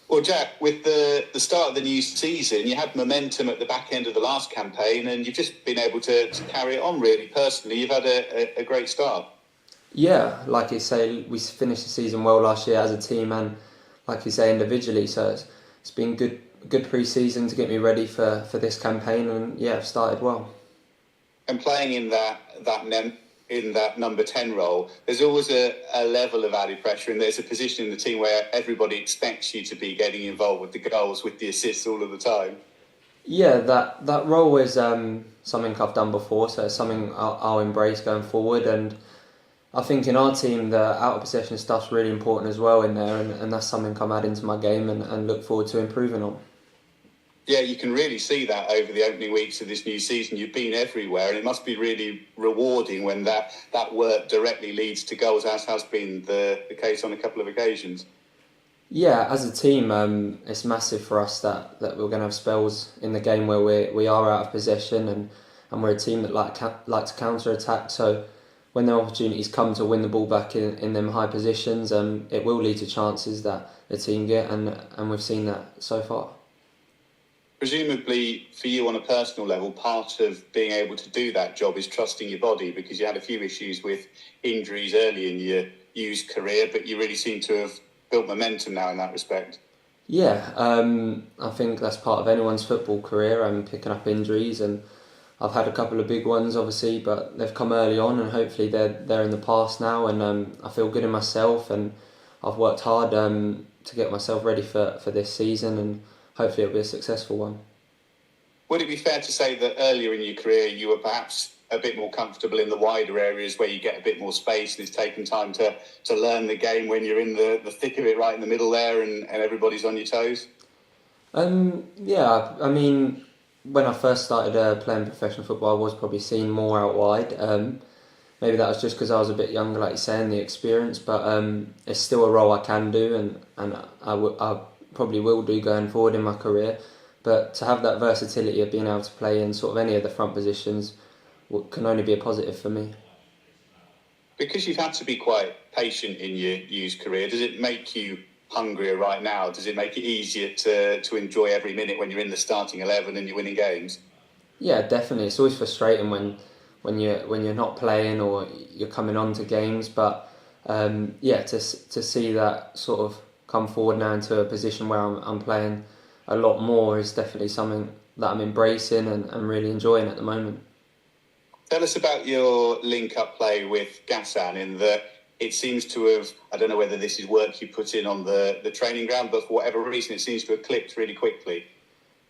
Well, Jack, with the start of the new season, you had momentum at the back end of the last campaign, and you've just been able to carry it on, really. Personally, you've had a great start. Yeah, like you say, we finished the season well last year as a team, and like you say, individually. So it's been good pre-season to get me ready for this campaign, and yeah, I've started well. And playing in that number 10 role, there's always a level of added pressure, and there's a position in the team where everybody expects you to be getting involved with the goals, with the assists all of the time. Yeah, that role is something I've done before, so it's something I'll embrace going forward. And I think in our team, the out of possession stuff's really important as well in there, and that's something I'm adding to my game and look forward to improving on. Yeah, you can really see that over the opening weeks of this new season. You've been everywhere, and it must be really rewarding when that work directly leads to goals, as has been the case on a couple of occasions. Yeah, as a team, it's massive for us that we're going to have spells in the game where we are out of possession, and we're a team that like to counter attack. So when the opportunities come to win the ball back in them high positions, it will lead to chances that the team get, and we've seen that so far. Presumably, for you on a personal level, part of being able to do that job is trusting your body, because you had a few issues with injuries early in your Youth career, but you really seem to have built momentum now in that respect. Yeah, I think that's part of anyone's football career, picking up injuries, and I've had a couple of big ones, obviously, but they've come early on, and hopefully they're in the past now, and I feel good in myself, and I've worked hard to get myself ready for this season, and hopefully it'll be a successful one. Would it be fair to say that earlier in your career you were perhaps a bit more comfortable in the wider areas where you get a bit more space, and it's taken time to learn the game when you're in the thick of it, right in the middle there, and everybody's on your toes? Yeah, I mean, when I first started playing professional football, I was probably seen more out wide. Maybe that was just because I was a bit younger, like you say, and the experience, but it's still a role I can do, and I probably will do going forward in my career. But to have that versatility of being able to play in sort of any of the front positions can only be a positive for me. Because you've had to be quite patient in your youth career, does it make you hungrier right now? Does it make it easier to enjoy every minute when you're in the starting 11 and you're winning games? Yeah, definitely. It's always frustrating when you're not playing or you're coming on to games, but yeah, to see that sort of come forward now into a position where I'm playing a lot more is definitely something that I'm embracing and really enjoying at the moment. Tell us about your link-up play with Gascoigne, in that it seems to have, I don't know whether this is work you put in on the training ground, but for whatever reason it seems to have clicked really quickly.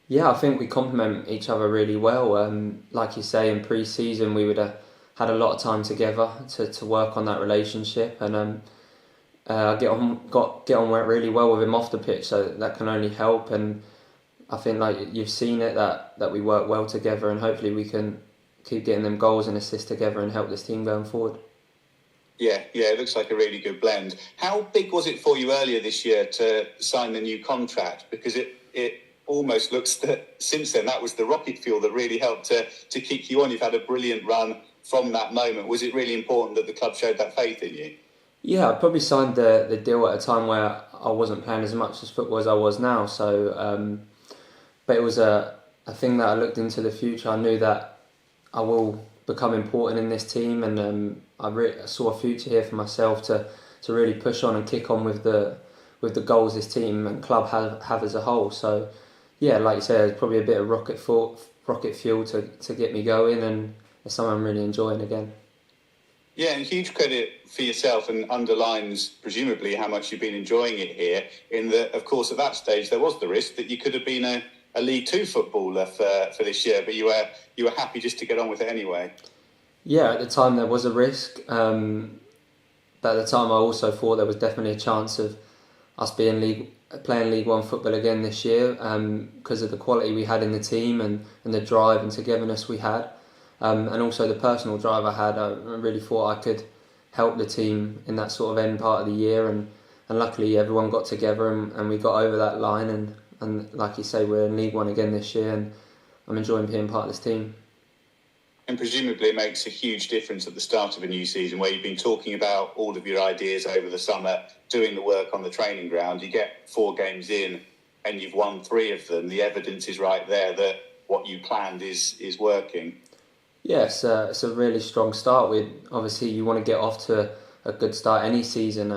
Yeah, I think we complement each other really well. Like you say, in pre-season we would have had a lot of time together to work on that relationship, and get on really well with him off the pitch, so that can only help. And I think, like you've seen it, that we work well together, and hopefully we can keep getting them goals and assists together and help this team going forward. Yeah, it looks like a really good blend. How big was it for you earlier this year to sign the new contract? Because it almost looks that since then that was the rocket fuel that really helped to kick you on. You've had a brilliant run from that moment. Was it really important that the club showed that faith in you? Yeah, I probably signed the deal at a time where I wasn't playing as much as football as I was now. So, but it was a thing that I looked into the future. I knew that I will become important in this team, and I saw a future here for myself to really push on and kick on with the goals this team and club have as a whole. So, yeah, like you said, it's probably a bit of rocket fuel to get me going, and it's something I'm really enjoying again. Yeah, and huge credit for yourself, and underlines presumably how much you've been enjoying it here, in that, of course, at that stage there was the risk that you could have been a League Two footballer for this year, but you were happy just to get on with it anyway. Yeah, at the time there was a risk, but at the time I also thought there was definitely a chance of us playing League One football again this year, because of the quality we had in the team and the drive and togetherness we had. And also the personal drive I had. I really thought I could help the team in that sort of end part of the year, and luckily everyone got together and we got over that line, and like you say, we're in League One again this year, and I'm enjoying being part of this team. And presumably it makes a huge difference at the start of a new season, where you've been talking about all of your ideas over the summer doing the work on the training ground. You get 4 games in and you've won 3 of them. The evidence is right there that what you planned is working. Yes, it's a really strong start. Obviously you want to get off to a good start any season,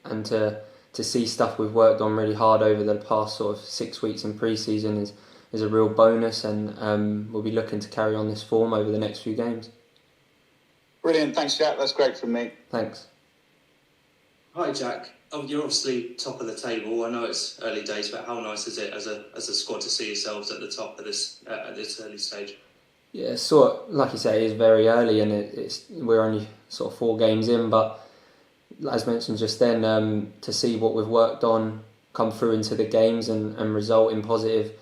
and to see stuff we've worked on really hard over the past sort of 6 weeks in pre-season is a real bonus, and we'll be looking to carry on this form over the next few games. Brilliant, thanks Jack, that's great from me. Thanks. Hi Jack, you're obviously top of the table. I know it's early days, but how nice is it as a squad to see yourselves at the top of this at this early stage? Yeah, sort like you say, it is very early, and we're only sort of 4 games in, but as mentioned just then, to see what we've worked on come through into the games and result in positive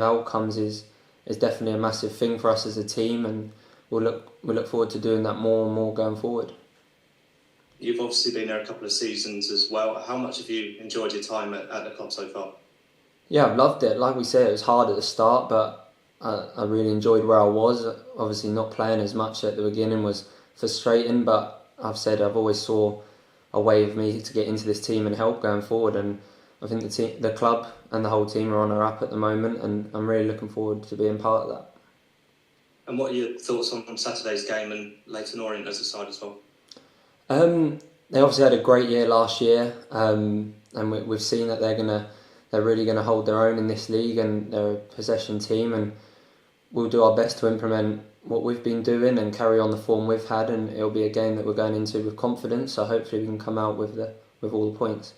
outcomes is definitely a massive thing for us as a team, and we'll look forward to doing that more and more going forward. You've obviously been there a couple of seasons as well. How much have you enjoyed your time at the club so far? Yeah, I've loved it. Like we said, it was hard at the start, but I really enjoyed where I was. Obviously not playing as much at the beginning was frustrating, but I've always saw a way of me to get into this team and help going forward, and I think the club and the whole team are on our up at the moment, and I'm really looking forward to being part of that. And what are your thoughts on Saturday's game and Leyton Orient as a side as well? They obviously had a great year last year, and we've seen that they're really gonna hold their own in this league, and they're a possession team, and we'll do our best to implement what we've been doing and carry on the form we've had, and it'll be a game that we're going into with confidence. So hopefully we can come out with all the points.